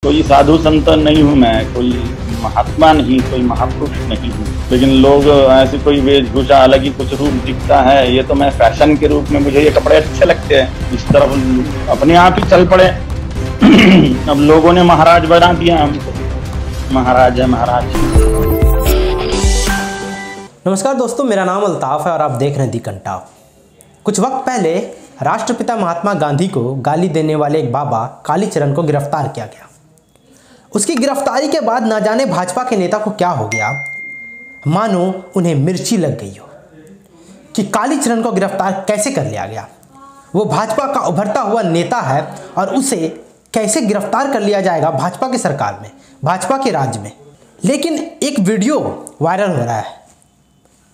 कोई साधु संत नहीं हूँ मैं, कोई महात्मा नहीं, कोई महापुरुष नहीं हूँ, लेकिन लोग ऐसे कोई वेशभूषा अलग ही कुछ रूप दिखता है। ये तो मैं फैशन के रूप में, मुझे ये कपड़े अच्छे लगते हैं, इस तरफ अपने आप ही चल पड़े। अब लोगों ने महाराज बना दिया हमको। महाराज है महाराज। नमस्कार दोस्तों, मेरा नाम अल्ताफ है और आप देख रहे हैं दी कंटाप। कुछ वक्त पहले राष्ट्रपिता महात्मा गांधी को गाली देने वाले एक बाबा कालीचरण को गिरफ्तार किया गया। उसकी गिरफ्तारी के बाद ना जाने भाजपा के नेता को क्या हो गया, मानो उन्हें मिर्ची लग गई हो कि कालीचरण को गिरफ्तार कैसे कर लिया गया। वो भाजपा का उभरता हुआ नेता है और उसे कैसे गिरफ्तार कर लिया जाएगा भाजपा की सरकार में, भाजपा के राज्य में। लेकिन एक वीडियो वायरल हो रहा है।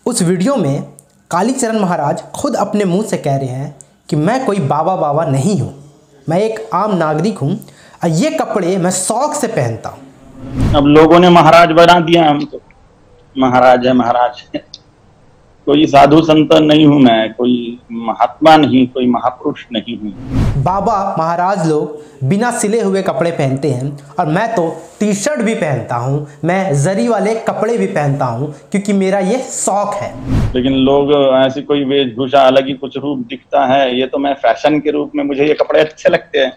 उस वीडियो में कालीचरण महाराज खुद अपने मुंह से कह रहे हैं कि मैं कोई बाबा नहीं हूं, मैं एक आम नागरिक हूं और ये कपड़े मैं शौक से पहनता हूं। अब लोगों ने महाराज बना दिया हमको। महाराज है महाराज। कोई साधु संत नहीं हूं मैं, कोई महात्मा नहीं, कोई महापुरुष नहीं हूं। बाबा महाराज लोग बिना सिले हुए कपड़े पहनते हैं और मैं तो टी शर्ट भी पहनता हूं, मैं जरी वाले कपड़े भी पहनता हूं क्योंकि मेरा ये शौक है। लेकिन लोग ऐसी कोई वेशभूषा अलग ही कुछ रूप दिखता है। ये तो मैं फैशन के रूप में, मुझे ये कपड़े अच्छे लगते हैं।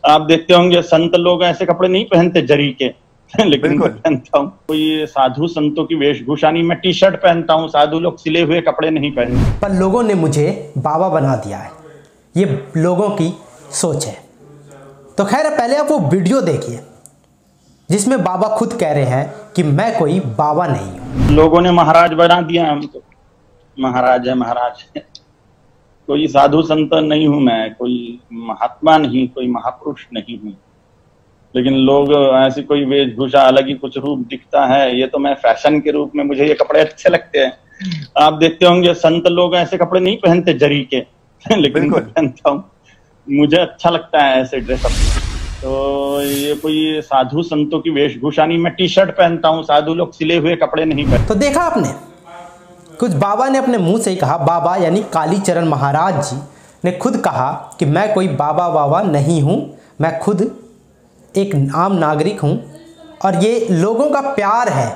आप देखते होंगे संत लोग ऐसे कपड़े नहीं पहनते जरी के, लेकिन मैं पहनता हूँ। कोई साधु संतों की वेशभूषा नहीं, मैं टी शर्ट पहनता हूँ। साधु लोग सिले हुए कपड़े नहीं पहनते। पर लोगों ने मुझे बाबा बना दिया है, ये लोगों की सोच है। तो खैर, पहले आप वो वीडियो देखिए जिसमें बाबा खुद कह रहे हैं कि मैं कोई बाबा नहीं हूँ। लोगों ने महाराज बना दिया हमको। महाराज है महाराज। कोई साधु संत नहीं हूं मैं, कोई महात्मा नहीं, कोई महापुरुष नहीं हूं, लेकिन लोग ऐसी कोई वेशभूषा अलग ही कुछ रूप दिखता है। ये तो मैं फैशन के रूप में, मुझे ये कपड़े अच्छे लगते हैं। आप देखते होंगे संत लोग ऐसे कपड़े नहीं पहनते जरी के, लेकिन मैं पहनता हूँ। मुझे अच्छा लगता है ऐसे ड्रेसअप। तो ये कोई साधु संतों की वेशभूषा नहीं, मैं टी शर्ट पहनता हूँ। साधु लोग सिले हुए कपड़े नहीं पहनते। तो देखा आपने, कुछ बाबा ने अपने मुंह से ही कहा। बाबा यानी कालीचरण महाराज जी ने खुद कहा कि मैं कोई बाबा नहीं हूं, मैं खुद एक आम नागरिक हूं और ये लोगों का प्यार है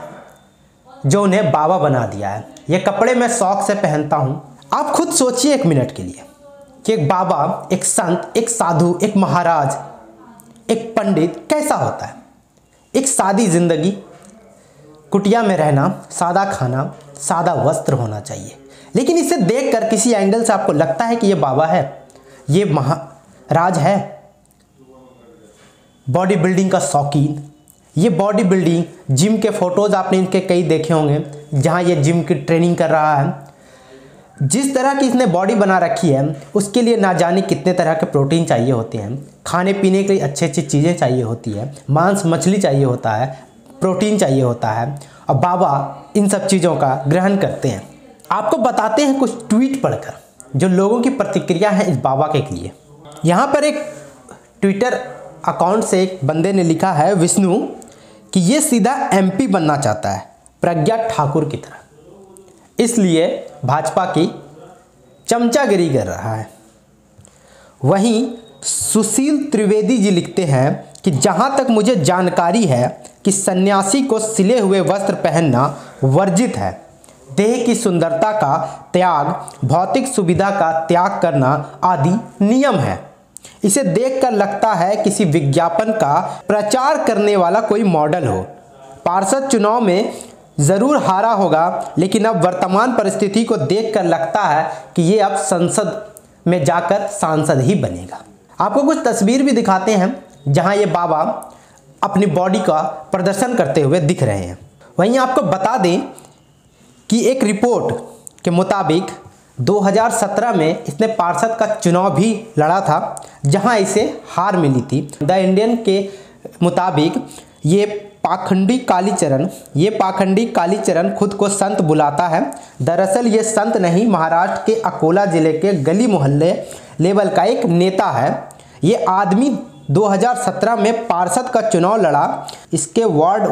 जो उन्हें बाबा बना दिया है। ये कपड़े मैं शौक से पहनता हूं। आप खुद सोचिए एक मिनट के लिए कि एक बाबा, एक संत, एक साधु, एक महाराज, एक पंडित कैसा होता है। एक सादी जिंदगी, कुटिया में रहना, सादा खाना, सादा वस्त्र होना चाहिए। लेकिन इसे देखकर किसी एंगल से आपको लगता है कि ये बाबा है, ये महाराज है, बॉडी बिल्डिंग का शौकीन। ये बॉडी बिल्डिंग, जिम के फोटोज आपने इनके कई देखे होंगे जहां ये जिम की ट्रेनिंग कर रहा है। जिस तरह की इसने बॉडी बना रखी है उसके लिए ना जाने कितने तरह के प्रोटीन चाहिए होते हैं, खाने पीने के लिए अच्छी अच्छी चीज़ें चाहिए होती है, मांस मछली चाहिए होता है, प्रोटीन चाहिए होता है और बाबा इन सब चीज़ों का ग्रहण करते हैं। आपको बताते हैं कुछ ट्वीट पढ़कर जो लोगों की प्रतिक्रिया है इस बाबा के लिए। यहाँ पर एक ट्विटर अकाउंट से एक बंदे ने लिखा है, विष्णु, कि ये सीधा एमपी बनना चाहता है प्रज्ञा ठाकुर की तरह, इसलिए भाजपा की चमचागिरी कर रहा है। वहीं सुशील त्रिवेदी जी लिखते हैं कि जहाँ तक मुझे जानकारी है कि सन्यासी को सिले हुए वस्त्र पहनना वर्जित है। देह की सुंदरता का त्याग, भौतिक सुविधा का त्याग करना आदि नियम है। इसे देखकर लगता है किसी विज्ञापन का प्रचार करने वाला कोई मॉडल हो। पार्षद चुनाव में जरूर हारा होगा, लेकिन अब वर्तमान परिस्थिति को देखकर लगता है कि ये अब संसद में जाकर सांसद ही बनेगा। आपको कुछ तस्वीर भी दिखाते हैं जहां ये बाबा अपनी बॉडी का प्रदर्शन करते हुए दिख रहे हैं। वहीं आपको बता दें कि एक रिपोर्ट के मुताबिक 2017 में इसने पार्षद का चुनाव भी लड़ा था जहां इसे हार मिली थी। द इंडियन के मुताबिक ये पाखंडी कालीचरण खुद को संत बुलाता है। दरअसल ये संत नहीं, महाराष्ट्र के अकोला जिले के गली मोहल्ले लेवल का एक नेता है। ये आदमी 2017 में पार्षद का चुनाव लड़ा। इसके वार्ड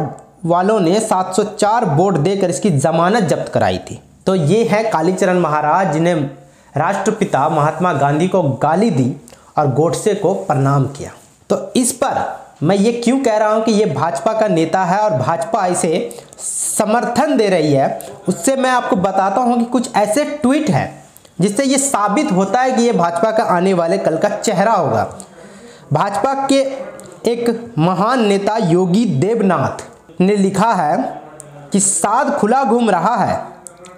वालों ने 704 वोट देकर इसकी जमानत जब्त कराई थी। तो ये है कालीचरण महाराज जिन्हें राष्ट्रपिता महात्मा गांधी को गाली दी और गोडसे को प्रणाम किया। तो इस पर मैं ये क्यों कह रहा हूँ कि ये भाजपा का नेता है और भाजपा इसे समर्थन दे रही है, उससे मैं आपको बताता हूँ कि कुछ ऐसे ट्वीट हैं जिससे ये साबित होता है कि ये भाजपा का आने वाले कल का चेहरा होगा। भाजपा के एक महान नेता योगी देवनाथ ने लिखा है कि साध खुला घूम रहा है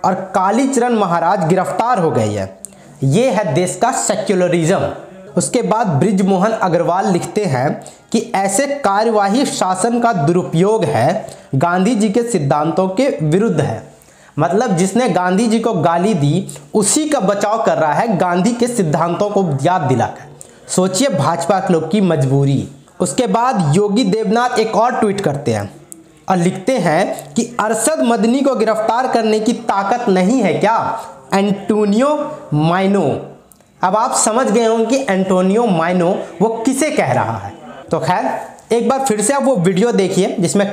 और कालीचरण महाराज गिरफ्तार हो गई है, ये है देश का सेक्युलरिज्म। उसके बाद बृजमोहन अग्रवाल लिखते हैं कि ऐसे कार्यवाही शासन का दुरुपयोग है, गांधी जी के सिद्धांतों के विरुद्ध है। मतलब जिसने गांधी जी को गाली दी उसी का बचाव कर रहा है गांधी के सिद्धांतों को याद दिलाकर। सोचिए भाजपा के लोग की मजबूरी। उसके बाद योगी देवनाथ एक और ट्वीट करते हैं और लिखते हैं कि अरशद मदनी को गिरफ्तार करने की ताकत नहीं है क्या एंटोनियो माइनो। अब आप समझ गए होंगे कि एंटोनियो माइनो वो किसे कह रहा है। तो खैर एक बार फिर से आप वो वीडियो देखिए जिसमें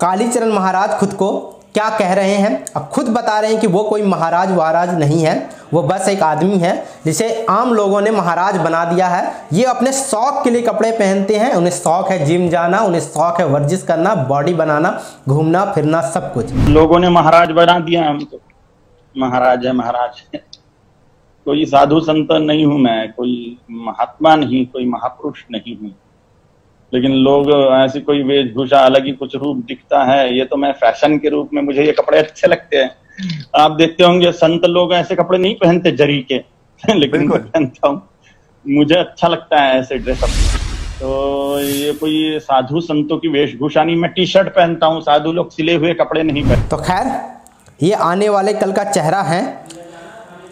कालीचरण महाराज खुद को क्या कह रहे हैं और खुद बता रहे हैं कि वो कोई महाराज वहाराज नहीं है, वो बस एक आदमी है जिसे आम लोगों ने महाराज बना दिया है। ये अपने शौक के लिए कपड़े पहनते हैं, उन्हें शौक है जिम जाना, उन्हें शौक है वर्जिश करना, बॉडी बनाना, घूमना फिरना, सब कुछ। लोगों ने महाराज बना दिया हमको, महाराज है महाराज है। कोई साधु संत नहीं हूं मैं, कोई महात्मा नहीं, कोई महापुरुष नहीं हूं, लेकिन लोग ऐसी कोई वेशभूषा अलग ही कुछ रूप दिखता है। ये तो मैं फैशन के रूप में, मुझे ये कपड़े अच्छे लगते हैं। आप देखते होंगे संत लोग ऐसे कपड़े नहीं पहनते जरी के लेकिन मैं पहनता हूँ, मुझे अच्छा लगता है ऐसे ड्रेसअप। तो ये कोई साधु संतों की वेशभूषा नहीं, मैं टी शर्ट पहनता हूँ, साधु लोग सिले हुए कपड़े नहीं पहनते। तो खैर ये आने वाले कल का चेहरा है।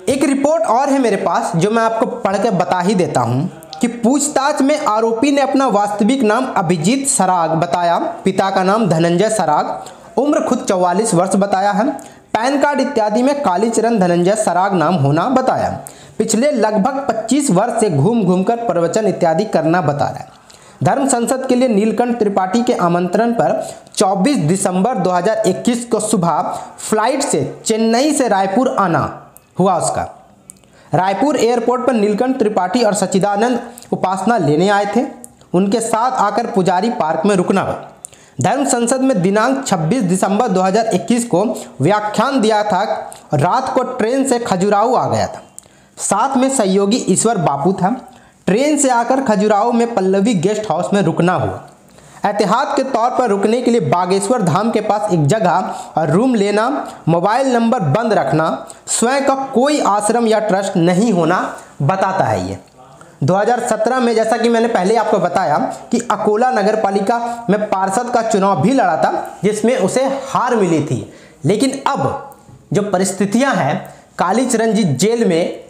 एक रिपोर्ट और है मेरे पास जो मैं आपको पढ़ के बता ही देता हूँ कि पूछताछ में आरोपी ने अपना वास्तविक नाम अभिजीत सराग बताया, पिता का नाम धनंजय सराग, उम्र खुद 44 वर्ष बताया है, पैन कार्ड इत्यादि में कालीचरण धनंजय सराग नाम होना बताया, पिछले लगभग 25 वर्ष से घूम घूम कर प्रवचन इत्यादि करना बता रहा है। धर्म संसद के लिए नीलकंठ त्रिपाठी के आमंत्रण पर 24 दिसंबर 2021 को सुबह फ्लाइट से चेन्नई से रायपुर आना हुआ उसका। रायपुर एयरपोर्ट पर नीलकंठ त्रिपाठी और सच्चिदानंद उपासना लेने आए थे, उनके साथ आकर पुजारी पार्क में रुकना हुआ। धर्म संसद में दिनांक 26 दिसंबर 2021 को व्याख्यान दिया था। रात को ट्रेन से खजुराहो आ गया था, साथ में सहयोगी ईश्वर बापू था। ट्रेन से आकर खजुराहो में पल्लवी गेस्ट हाउस में रुकना हुआ। एहतियात के तौर पर रुकने के लिए बागेश्वर धाम के पास एक जगह और रूम लेना, मोबाइल नंबर बंद रखना, स्वयं का कोई आश्रम या ट्रस्ट नहीं होना बताता है ये। 2017 में जैसा कि मैंने पहले आपको बताया कि अकोला नगर पालिका में पार्षद का चुनाव भी लड़ा था जिसमें उसे हार मिली थी। लेकिन अब जो परिस्थितियां हैं, कालीचरण जी जेल में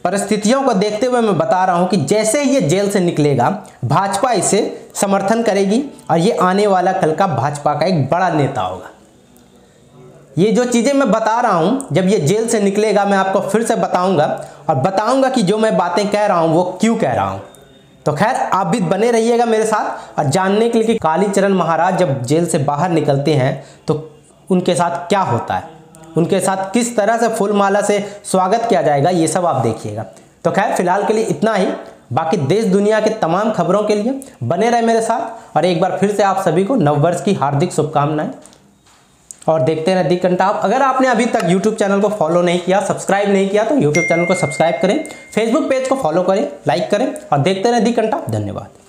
परिस्थितियों को देखते हुए मैं बता रहा हूं कि जैसे ही ये जेल से निकलेगा भाजपा इसे समर्थन करेगी और ये आने वाला कल का भाजपा का एक बड़ा नेता होगा। ये जो चीज़ें मैं बता रहा हूं जब ये जेल से निकलेगा मैं आपको फिर से बताऊंगा और बताऊंगा कि जो मैं बातें कह रहा हूं वो क्यों कह रहा हूं। तो खैर आप भी बने रहिएगा मेरे साथ और जानने के लिए कि कालीचरण महाराज जब जेल से बाहर निकलते हैं तो उनके साथ क्या होता है, उनके साथ किस तरह से फूल माला से स्वागत किया जाएगा, ये सब आप देखिएगा। तो खैर फिलहाल के लिए इतना ही। बाकी देश दुनिया के तमाम खबरों के लिए बने रहे मेरे साथ और एक बार फिर से आप सभी को नववर्ष की हार्दिक शुभकामनाएं और देखते रहें दी कंटाप। अगर आपने अभी तक YouTube चैनल को फॉलो नहीं किया, सब्सक्राइब नहीं किया तो YouTube चैनल को सब्सक्राइब करें, Facebook पेज को फॉलो करें, लाइक करें और देखते रहें दी कंटाप। धन्यवाद।